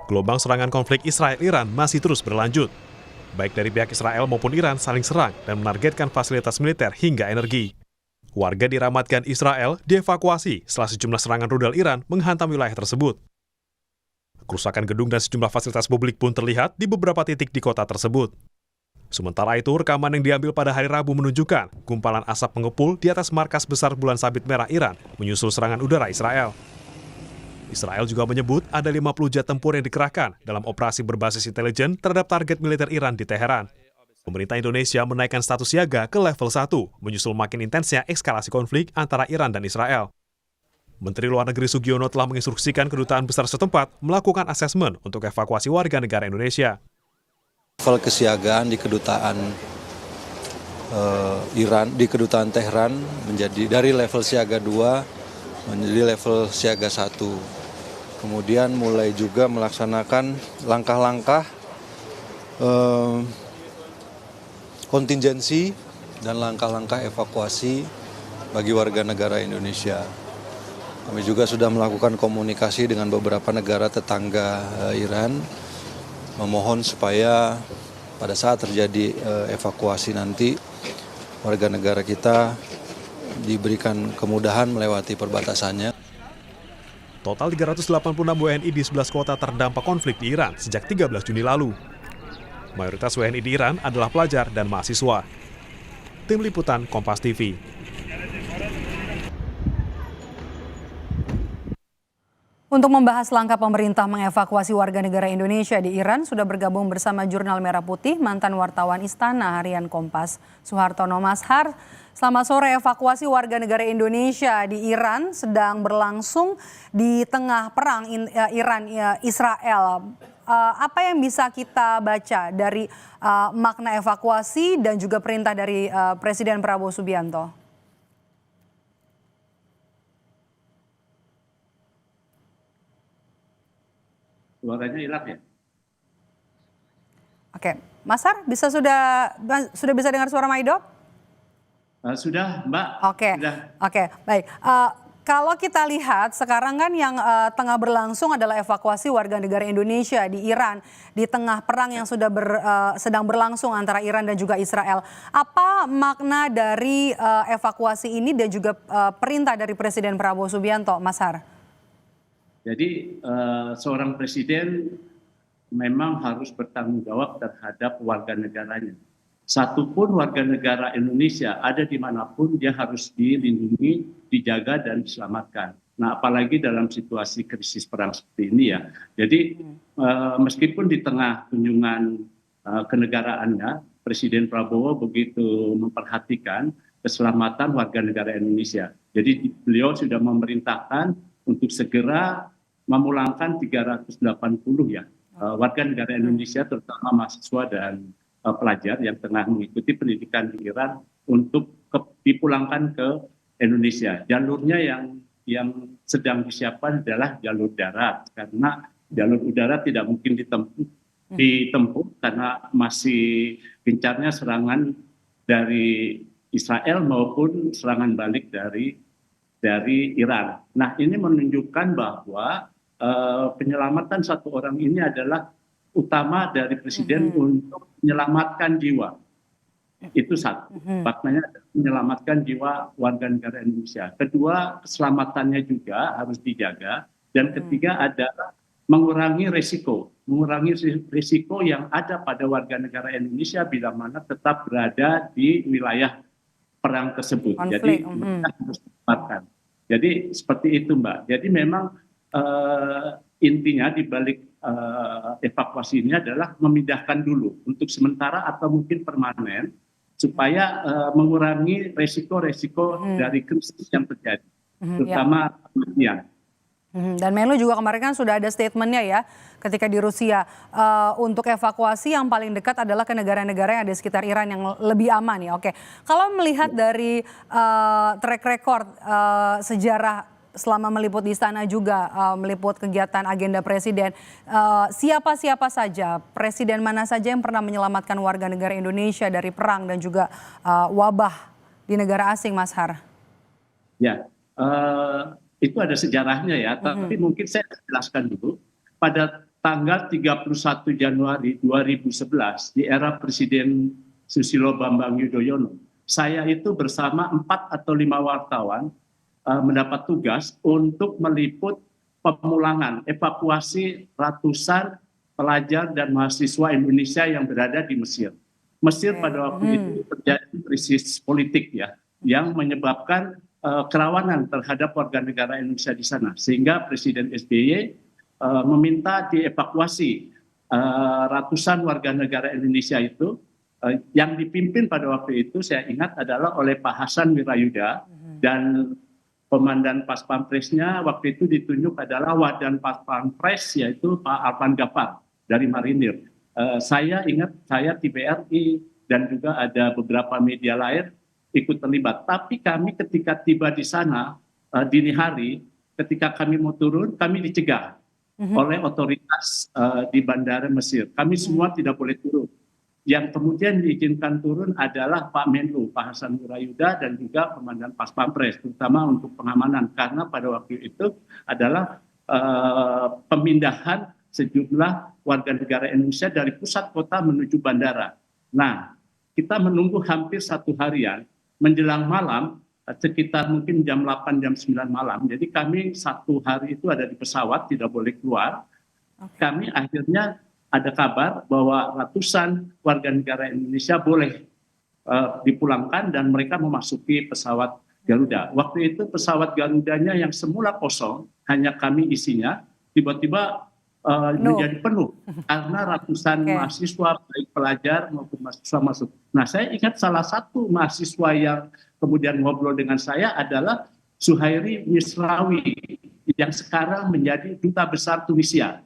Gelombang serangan konflik Israel-Iran masih terus berlanjut. Baik dari pihak Israel maupun Iran saling serang dan menargetkan fasilitas militer hingga energi. Warga diramatkan Israel dievakuasi setelah sejumlah serangan rudal Iran menghantam wilayah tersebut. Kerusakan gedung dan sejumlah fasilitas publik pun terlihat di beberapa titik di kota tersebut. Sementara itu, rekaman yang diambil pada hari Rabu menunjukkan gumpalan asap mengepul di atas markas besar bulan sabit merah Iran menyusul serangan udara Israel. Israel juga menyebut ada 50 jet tempur yang dikerahkan dalam operasi berbasis intelijen terhadap target militer Iran di Teheran. Pemerintah Indonesia menaikkan status siaga ke level 1, menyusul makin intensnya eskalasi konflik antara Iran dan Israel. Menteri Luar Negeri Sugiono telah menginstruksikan kedutaan besar setempat melakukan asesmen untuk evakuasi warga negara Indonesia. Level kesiagaan di kedutaan Iran, di kedutaan Teheran menjadi dari level siaga 2 menjadi level siaga 1. Kemudian mulai juga melaksanakan langkah-langkah kontingensi dan langkah-langkah evakuasi bagi warga negara Indonesia. Kami juga sudah melakukan komunikasi dengan beberapa negara tetangga Iran, memohon supaya pada saat terjadi evakuasi nanti warga negara kita diberikan kemudahan melewati perbatasannya. Total 386 WNI di 11 kota terdampak konflik di Iran sejak 13 Juni lalu. Mayoritas WNI di Iran adalah pelajar dan mahasiswa. Tim Liputan Kompas TV. Untuk membahas langkah pemerintah mengevakuasi warga negara Indonesia di Iran, sudah bergabung bersama Jurnal Merah Putih, mantan wartawan Istana Harian Kompas, Suhartono. Mas Har, selamat sore. Evakuasi warga negara Indonesia di Iran sedang berlangsung di tengah perang Iran-Israel. Apa yang bisa kita baca dari makna evakuasi dan juga perintah dari Presiden Prabowo Subianto? Suaranya hilang ya? Oke, Mas Har, sudah bisa dengar suara Maido? Sudah, Mbak. Oke, baik. Kalau kita lihat sekarang kan yang tengah berlangsung adalah evakuasi warga negara Indonesia di Iran di tengah perang yang sedang berlangsung antara Iran dan juga Israel. Apa makna dari evakuasi ini dan juga perintah dari Presiden Prabowo Subianto, Mas Har? Jadi seorang presiden memang harus bertanggung jawab terhadap warga negaranya. Satupun warga negara Indonesia ada dimanapun dia harus dilindungi, dijaga dan diselamatkan. Nah, apalagi dalam situasi krisis perang seperti ini ya. Jadi meskipun di tengah kunjungan kenegaraannya, Presiden Prabowo begitu memperhatikan keselamatan warga negara Indonesia. Jadi beliau sudah memerintahkan untuk segera memulangkan 380 warga negara Indonesia, terutama mahasiswa dan pelajar yang tengah mengikuti pendidikan di Iran untuk dipulangkan ke Indonesia. Jalurnya yang sedang disiapkan adalah jalur darat, karena jalur udara tidak mungkin ditempuh karena masih gencarnya serangan dari Israel maupun serangan balik dari Iran. Nah, ini menunjukkan bahwa penyelamatan satu orang ini adalah utama dari presiden untuk menyelamatkan jiwa. Itu satu. Maknanya menyelamatkan jiwa warga negara Indonesia. Kedua, keselamatannya juga harus dijaga. Dan ketiga adalah mengurangi risiko yang ada pada warga negara Indonesia bila mana tetap berada di wilayah perang tersebut. Jadi mereka harus diselamatkan. Jadi seperti itu, Mbak. Jadi memang intinya di balik evakuasi ini adalah memindahkan dulu untuk sementara atau mungkin permanen supaya mengurangi resiko-resiko dari krisis yang terjadi, terutama kematian. Dan Menlu juga kemarin kan sudah ada statementnya ya ketika di Rusia untuk evakuasi yang paling dekat adalah ke negara-negara yang ada di sekitar Iran yang lebih aman ya. Oke, kalau melihat dari track record sejarah selama meliput di istana juga meliput kegiatan agenda presiden, siapa-siapa saja, presiden mana saja yang pernah menyelamatkan warga negara Indonesia dari perang dan juga wabah di negara asing, Mas Har? Ya, itu ada sejarahnya ya, tapi mungkin saya jelaskan dulu. Pada tanggal 31 Januari 2011 di era Presiden Susilo Bambang Yudhoyono, saya itu bersama 4 atau 5 wartawan mendapat tugas untuk meliput pemulangan, evakuasi ratusan pelajar dan mahasiswa Indonesia yang berada di Mesir. Mesir pada waktu itu terjadi krisis politik ya, yang menyebabkan kerawanan terhadap warga negara Indonesia di sana, sehingga Presiden SBY meminta dievakuasi ratusan warga negara Indonesia itu, yang dipimpin pada waktu itu saya ingat adalah oleh Pak Hasan Wirayuda, dan komandan Pas Pampresnya waktu itu ditunjuk adalah Wadan Pas Pampres, yaitu Pak Alvan Gafar dari Marinir. Saya ingat saya TVRI dan juga ada beberapa media lain ikut terlibat. Tapi kami ketika tiba di sana dini hari, ketika kami mau turun, kami dicegah oleh otoritas di Bandara Mesir. Kami semua tidak boleh turun. Yang kemudian diizinkan turun adalah Pak Menlu, Pak Hasan Wirayuda, dan juga Komandan Pas Pampres, terutama untuk pengamanan. Karena pada waktu itu adalah pemindahan sejumlah warga negara Indonesia dari pusat kota menuju bandara. Nah, kita menunggu hampir 1 harian, menjelang malam, sekitar mungkin jam 8, jam 9 malam. Jadi kami 1 hari itu ada di pesawat, tidak boleh keluar. Kami akhirnya ada kabar bahwa ratusan warga negara Indonesia boleh dipulangkan dan mereka memasuki pesawat Garuda. Waktu itu pesawat Garudanya yang semula kosong, hanya kami isinya, tiba-tiba menjadi penuh karena ratusan mahasiswa, baik pelajar maupun mahasiswa masuk. Nah, saya ingat salah satu mahasiswa yang kemudian ngobrol dengan saya adalah Suhairi Misrawi yang sekarang menjadi duta besar Tunisia.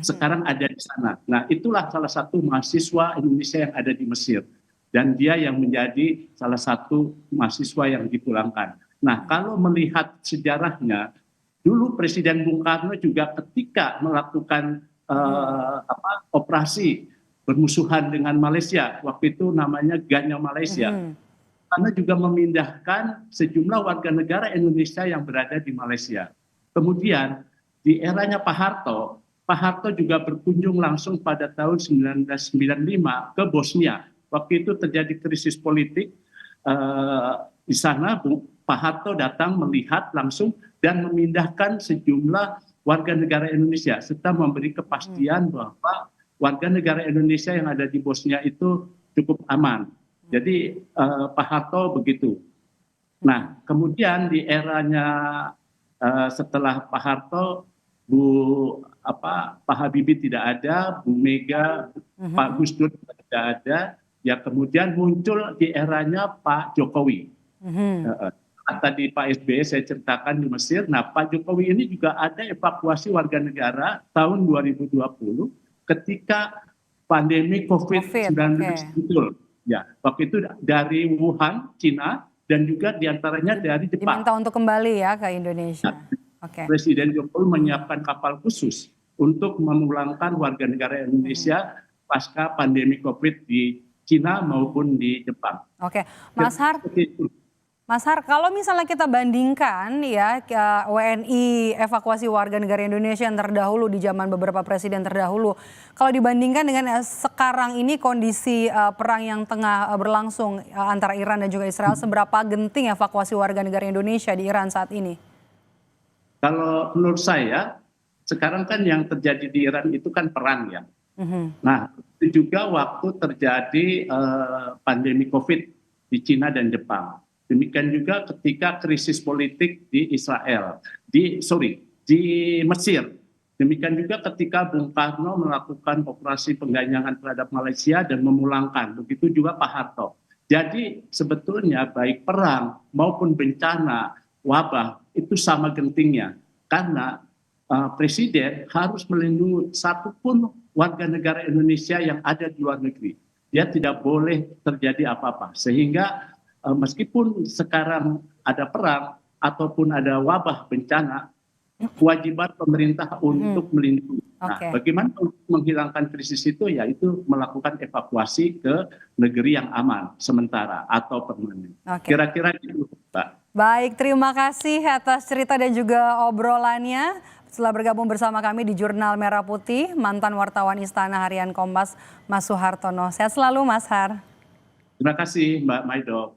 Sekarang ada di sana. Nah, itulah salah satu mahasiswa Indonesia yang ada di Mesir. Dan dia yang menjadi salah satu mahasiswa yang dipulangkan. Nah, kalau melihat sejarahnya, dulu Presiden Bung Karno juga ketika melakukan operasi bermusuhan dengan Malaysia, waktu itu namanya Ganya Malaysia, karena juga memindahkan sejumlah warga negara Indonesia yang berada di Malaysia. Kemudian di eranya Pak Harto juga berkunjung langsung pada tahun 1995 ke Bosnia. Waktu itu terjadi krisis politik di sana. Pak Harto datang melihat langsung dan memindahkan sejumlah warga negara Indonesia serta memberi kepastian bahwa warga negara Indonesia yang ada di Bosnia itu cukup aman. Jadi Pak Harto begitu. Nah, kemudian di eranya setelah Pak Harto, Pak Habibie tidak ada, Bu Mega, Pak Gus Dur tidak ada, ya kemudian muncul di eranya Pak Jokowi. Tadi Pak SBY saya ceritakan di Mesir. Nah, Pak Jokowi ini juga ada evakuasi warga negara tahun 2020 ketika pandemi COVID-19 muncul. Ya, waktu itu dari Wuhan, Cina, dan juga diantaranya dari Jepang. Diminta untuk kembali ya ke Indonesia. Presiden Jokowi menyiapkan kapal khusus untuk memulangkan warga negara Indonesia pasca pandemi COVID di Cina maupun di Jepang. Oke, Mas Har, kalau misalnya kita bandingkan ya WNI evakuasi warga negara Indonesia yang terdahulu di zaman beberapa presiden terdahulu, kalau dibandingkan dengan sekarang ini kondisi perang yang tengah berlangsung antara Iran dan juga Israel, seberapa genting evakuasi warga negara Indonesia di Iran saat ini? Kalau menurut saya, sekarang kan yang terjadi di Iran itu kan perang ya. Nah, itu juga waktu terjadi pandemi COVID di Cina dan Jepang. Demikian juga ketika krisis politik di di Mesir. Demikian juga ketika Bung Karno melakukan operasi pengganyangan terhadap Malaysia dan memulangkan. Begitu juga Pak Harto. Jadi sebetulnya baik perang maupun bencana, wabah itu sama gentingnya. Karena Presiden harus melindungi satupun warga negara Indonesia yang ada di luar negeri. Dia tidak boleh terjadi apa-apa. Sehingga meskipun sekarang ada perang ataupun ada wabah bencana, kewajiban pemerintah untuk melindungi. Nah, bagaimana untuk menghilangkan krisis itu? Yaitu melakukan evakuasi ke negeri yang aman sementara atau permanen. Kira-kira itu, Pak. Baik, terima kasih atas cerita dan juga obrolannya. Setelah bergabung bersama kami di Jurnal Merah Putih, mantan wartawan Istana Harian Kompas, Mas Suhartono. Sehat selalu, Mas Har. Terima kasih Mbak Maido.